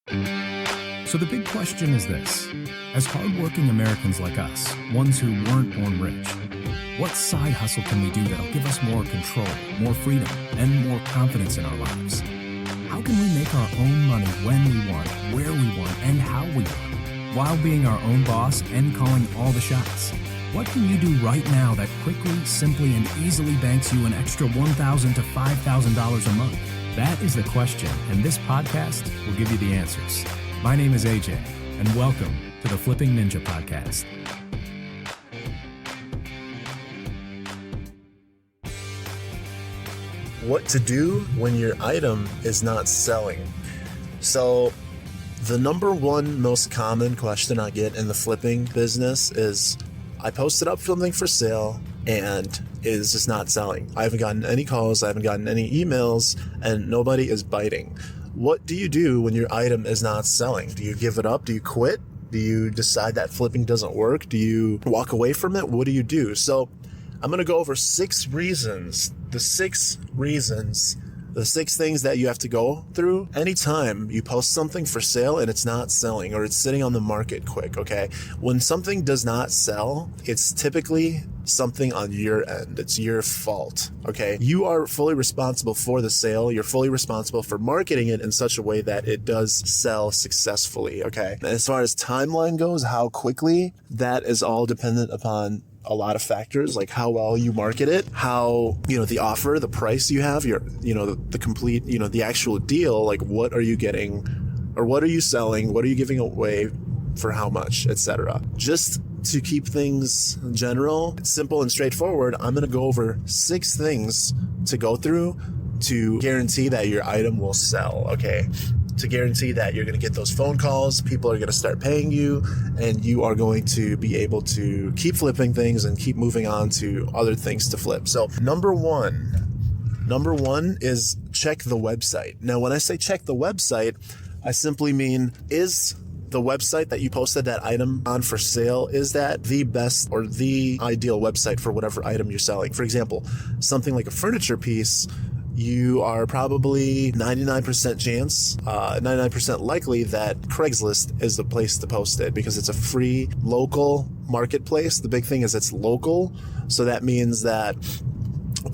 So the big question is this: as hardworking Americans like us, ones who weren't born rich, what side hustle can we do that'll give us more control, more freedom, and more confidence in our lives? How can we make our own money when we want, where we want, and how we want, while being our own boss and calling all the shots? What can you do right now that quickly, simply, and easily banks you an extra $1,000 to $5,000 a month? That is the question, and this podcast will give you the answers. My name is AJ, and welcome to the Flipping Ninja Podcast. What to do when your item is not selling. So the number one most common question I get in the flipping business is, I posted up something for sale and it is just not selling. I haven't gotten any calls, I haven't gotten any emails, and nobody is biting. What do you do when your item is not selling? Do you give it up? Do you quit? Do you decide that flipping doesn't work? Do you walk away from it? What do you do? So I'm going to go over the six things that you have to go through anytime you post something for sale and it's not selling, or it's sitting on the market quick, okay? When something does not sell, it's typically something on your end. It's your fault, okay? You are fully responsible for the sale. You're fully responsible for marketing it in such a way that it does sell successfully, okay? And as far as timeline goes, how quickly, that is all dependent upon a lot of factors, like how well you market it, how, the offer, the price you have, the complete, the actual deal, like what are you getting, or what are you selling, what are you giving away for how much, etc. Just to keep things general, simple, and straightforward, I'm going to go over 6 things to go through to guarantee that your item will sell, okay? To guarantee that you're going to get those phone calls, people are going to start paying you, and you are going to be able to keep flipping things and keep moving on to other things to flip. So number one is check the website. Now, when I say check the website, I simply mean, is the website that you posted that item on for sale, is that the best or the ideal website for whatever item you're selling? For example, something like a furniture piece, you are probably 99% likely that Craigslist is the place to post it, because it's a free local marketplace. The big thing is it's local. So that means that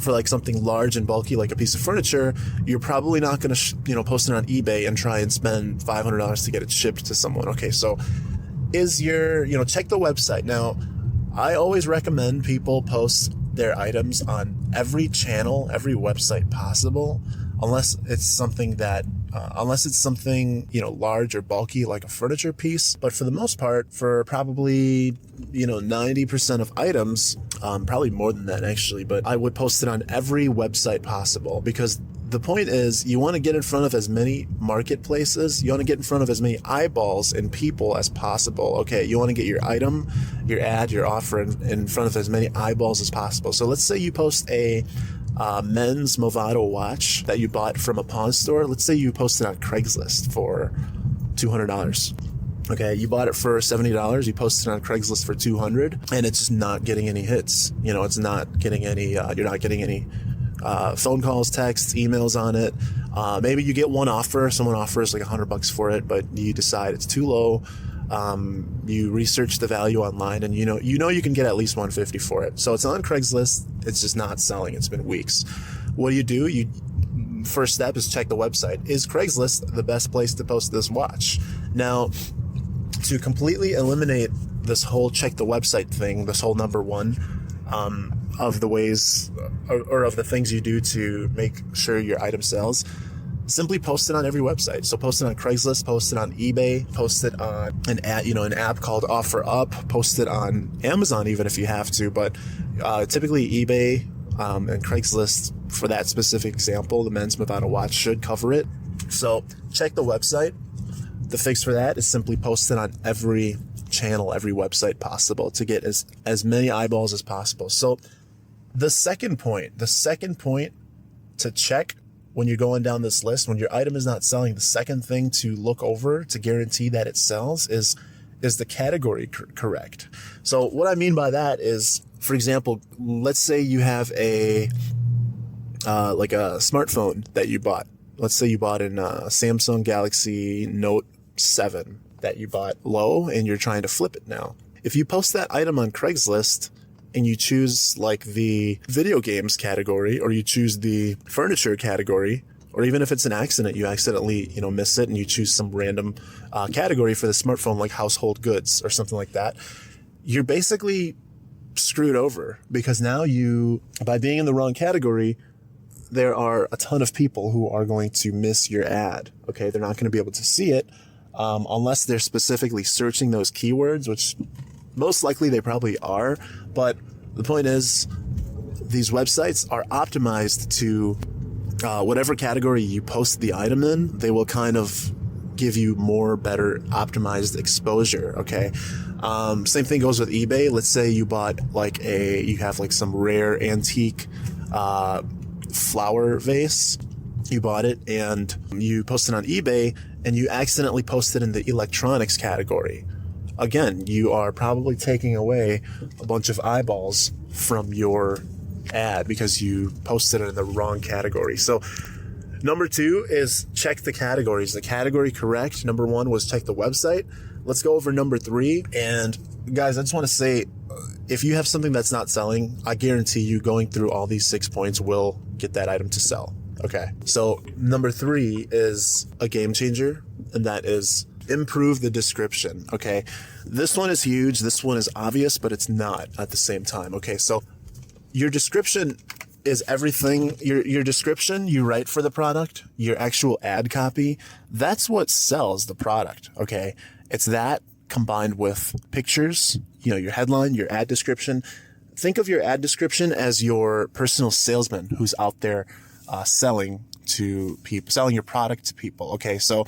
for like something large and bulky, like a piece of furniture, you're probably not going to, post it on eBay and try and spend $500 to get it shipped to someone. Okay. So check the website. Now, I always recommend people post their items on every channel, every website possible, unless it's something large or bulky, like a furniture piece. But for the most part, for probably 90% of items, probably more than that actually, but I would post it on every website possible, because the point is, you want to get in front of as many marketplaces, you want to get in front of as many eyeballs and people as possible, okay? You want to get your item, your ad, your offer in front of as many eyeballs as possible. So let's say you post a men's Movado watch that you bought from a pawn store. Let's say you posted on Craigslist for $200. Okay, you bought it for $70, you posted it on Craigslist for $200, and it's just not getting any hits. It's not getting any, you're not getting any phone calls, texts, emails on it. Maybe you get one offer, someone offers like $100 for it, but you decide it's too low. You research the value online, and you know you can get at least $150 for it. So it's on Craigslist, it's just not selling. It's been weeks. What do? First step is check the website. Is Craigslist the best place to post this watch? Now, to completely eliminate this whole check the website thing, this whole number one, of the ways or of the things you do to make sure your item sells, simply post it on every website. So post it on Craigslist, post it on eBay, post it on an app called OfferUp, post it on Amazon even if you have to, but typically eBay and Craigslist, for that specific example, the men's Movado watch should cover it. So check the website. The fix for that is simply post it on every channel, every website possible to get as many eyeballs as possible. So the second point to check when you're going down this list, when your item is not selling, the second thing to look over to guarantee that it sells is the category correct? So what I mean by that is, for example, let's say you have a smartphone that you bought. Let's say you bought a Samsung Galaxy Note 7 that you bought low and you're trying to flip it now. If you post that item on Craigslist and you choose like the video games category, or you choose the furniture category, or even if it's an accident, you accidentally, miss it and you choose some random category for the smartphone, like household goods or something like that, you're basically screwed over, because now by being in the wrong category, there are a ton of people who are going to miss your ad. Okay. They're not going to be able to see it unless they're specifically searching those keywords, which most likely they probably are. But the point is, these websites are optimized to whatever category you post the item in, they will kind of give you better optimized exposure. Okay. Same thing goes with eBay. Let's say you bought you have like some rare antique flower vase. You bought it and you posted on eBay and you accidentally posted in the electronics category. Again, you are probably taking away a bunch of eyeballs from your ad because you posted it in the wrong category. So number 2 is check the categories. The category correct. Number 1 was check the website. Let's go over number 3. And guys, I just want to say, if you have something that's not selling, I guarantee you going through all these 6 points will get that item to sell. Okay. So number 3 is a game changer, and that is improve the description. Okay. This one is huge. This one is obvious, but it's not at the same time. Okay. So your description is everything. Your description you write for the product, your actual ad copy, that's what sells the product. Okay. It's that combined with pictures, your headline, your ad description. Think of your ad description as your personal salesman who's out there selling to people, selling your product to people. Okay. So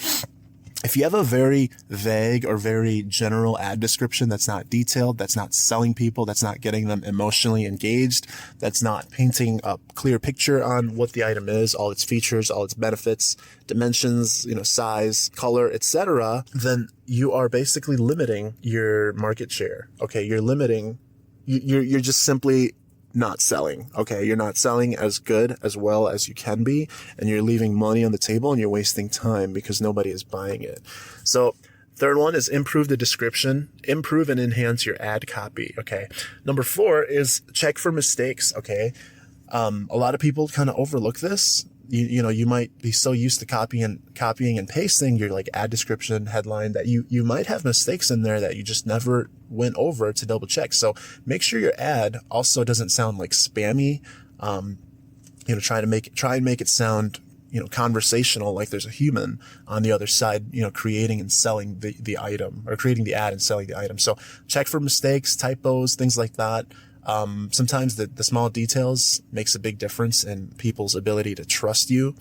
if you have a very vague or very general ad description that's not detailed, that's not selling people, that's not getting them emotionally engaged, that's not painting a clear picture on what the item is, all its features, all its benefits, dimensions, size, color, etc., then you are basically limiting your market share. Okay, you're just simply not selling. Okay, you're not selling as well as you can be, and you're leaving money on the table and you're wasting time because nobody is buying it. So third one is improve the description, improve and enhance your ad copy. Okay. Number 4 is check for mistakes. Okay. A lot of people kind of overlook this. You might be so used to copying and pasting your like ad description headline that you might have mistakes in there that you just never went over to double check. So make sure your ad also doesn't sound like spammy. Try and make it sound, conversational, like there's a human on the other side, creating and selling the item, or creating the ad and selling the item. So check for mistakes, typos, things like that. Sometimes the small details makes a big difference in people's ability to trust you,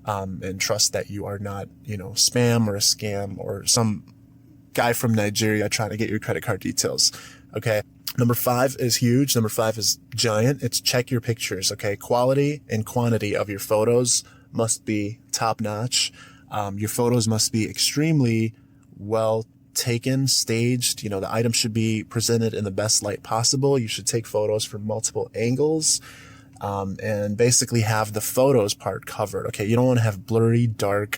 and trust that you are not, spam or a scam or some guy from Nigeria trying to get your credit card details. Okay. Number 5 is huge. Number 5 is giant. It's check your pictures. Okay. Quality and quantity of your photos must be top notch. Your photos must be extremely well taken, staged. The item should be presented in the best light possible. You should take photos from multiple angles, and basically have the photos part covered. Okay. You don't want to have blurry, dark,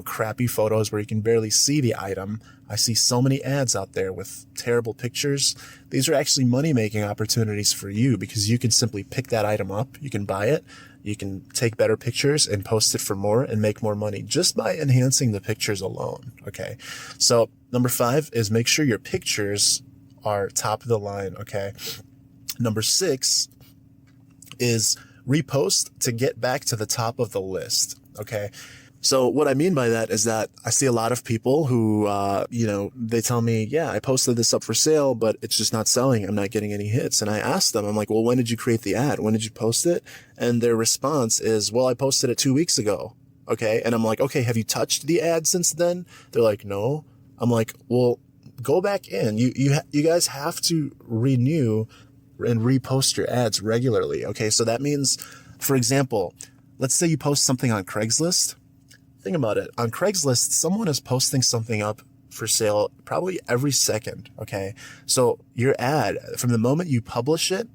crappy photos where you can barely see the item. I see so many ads out there with terrible pictures. These are actually money-making opportunities for you, because you can simply pick that item up. You can buy it. You can take better pictures and post it for more and make more money just by enhancing the pictures alone. Okay. So number 5 is make sure your pictures are top of the line. Okay. Number 6 is repost to get back to the top of the list. Okay. So what I mean by that is that I see a lot of people who, they tell me, yeah, I posted this up for sale, but it's just not selling. I'm not getting any hits. And I ask them, I'm like, well, when did you create the ad? When did you post it? And their response is, well, I posted it 2 weeks ago. Okay. And I'm like, okay, have you touched the ad since then? They're like, no. I'm like, well, go back in. You guys have to renew and repost your ads regularly. Okay. So that means, for example, let's say you post something on Craigslist. Think about it. On Craigslist, someone is posting something up for sale probably every second. Okay. So your ad, from the moment you publish it,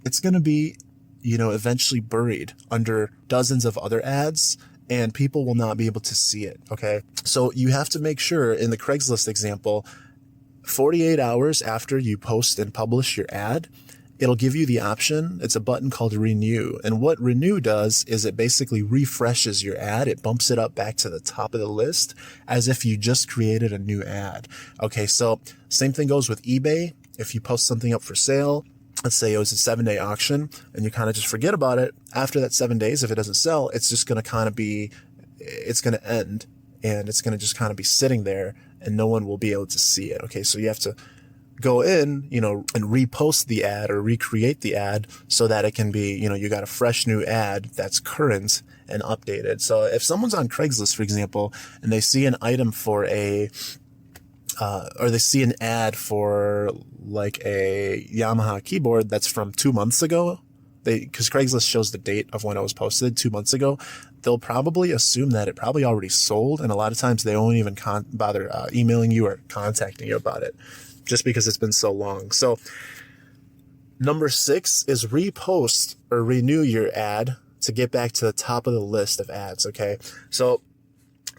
it's going to be, eventually buried under dozens of other ads. and people will not be able to see it. Okay. So you have to make sure, in the Craigslist example, 48 hours after you post and publish your ad, it'll give you the option. It's a button called Renew. And what Renew does is it basically refreshes your ad. It bumps it up back to the top of the list as if you just created a new ad. Okay, so same thing goes with eBay. If you post something up for sale, let's say it was a 7-day auction and you kind of just forget about it. After that 7 days, if it doesn't sell, it's just going to it's going to end, and it's going to just kind of be sitting there and no one will be able to see it. Okay, so you have to go in, and repost the ad or recreate the ad so that it can be, you got a fresh new ad that's current and updated. So if someone's on Craigslist, for example, and they see an item for or they see an ad for like a Yamaha keyboard that's from 2 months ago, because Craigslist shows the date of when it was posted 2 months ago, they'll probably assume that it probably already sold. And a lot of times they won't even bother emailing you or contacting you about it, just because it's been so long. So number 6 is repost or renew your ad to get back to the top of the list of ads. Okay. So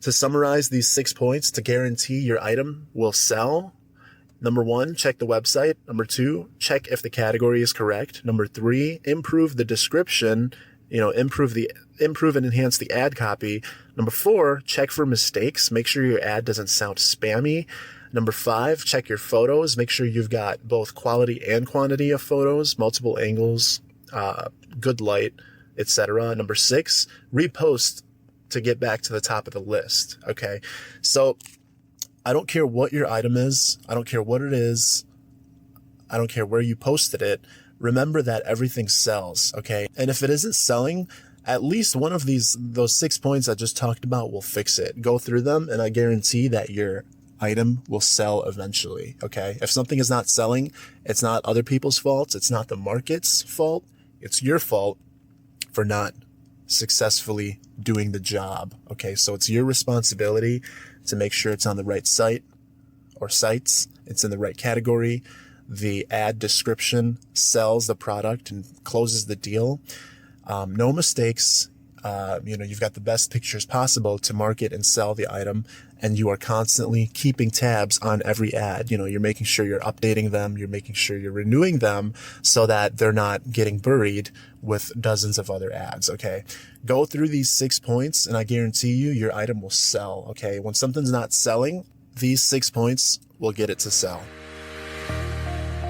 to summarize these 6 points to guarantee your item will sell: number 1, check the website. Number 2, check if the category is correct. Number 3, improve the description, improve and enhance the ad copy. Number 4, check for mistakes. Make sure your ad doesn't sound spammy. Number 5, check your photos. Make sure you've got both quality and quantity of photos, multiple angles, good light, etc. Number 6, repost to get back to the top of the list. Okay. So I don't care what your item is. I don't care what it is. I don't care where you posted it. Remember that everything sells. Okay. And if it isn't selling, at least one of those 6 points I just talked about will fix it. Go through them and I guarantee that your item will sell eventually. Okay. If something is not selling, it's not other people's fault. It's not the market's fault. It's your fault for not successfully doing the job. Okay. So it's your responsibility to make sure it's on the right site or sites. It's in the right category. The ad description sells the product and closes the deal. No mistakes. You've got the best pictures possible to market and sell the item, and you are constantly keeping tabs on every ad. You're making sure you're updating them. You're making sure you're renewing them so that they're not getting buried with dozens of other ads. Okay. Go through these 6 points and I guarantee you your item will sell. Okay. When something's not selling, these 6 points will get it to sell.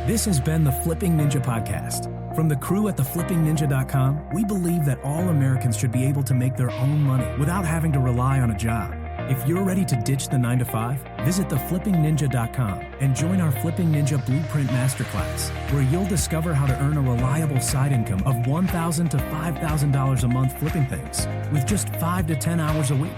This has been the Flipping Ninja Podcast. From the crew at theflippingninja.com, we believe that all Americans should be able to make their own money without having to rely on a job. If you're ready to ditch the 9-to-5, visit theflippingninja.com and join our Flipping Ninja Blueprint Masterclass, where you'll discover how to earn a reliable side income of $1,000 to $5,000 a month flipping things with just 5 to 10 hours a week.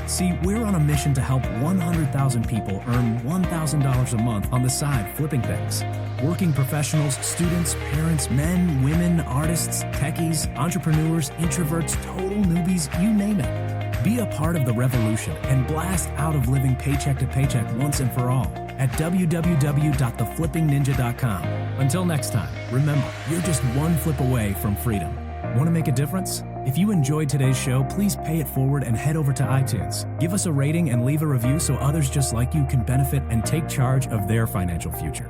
See, we're on a mission to help 100,000 people earn $1,000 a month on the side flipping things. Working professionals, students, parents, men, women, artists, techies, entrepreneurs, introverts, total newbies, you name it. Be a part of the revolution and blast out of living paycheck to paycheck once and for all at www.theflippingninja.com. Until next time, remember, you're just one flip away from freedom. Want to make a difference? If you enjoyed today's show, please pay it forward and head over to iTunes. Give us a rating and leave a review so others just like you can benefit and take charge of their financial future.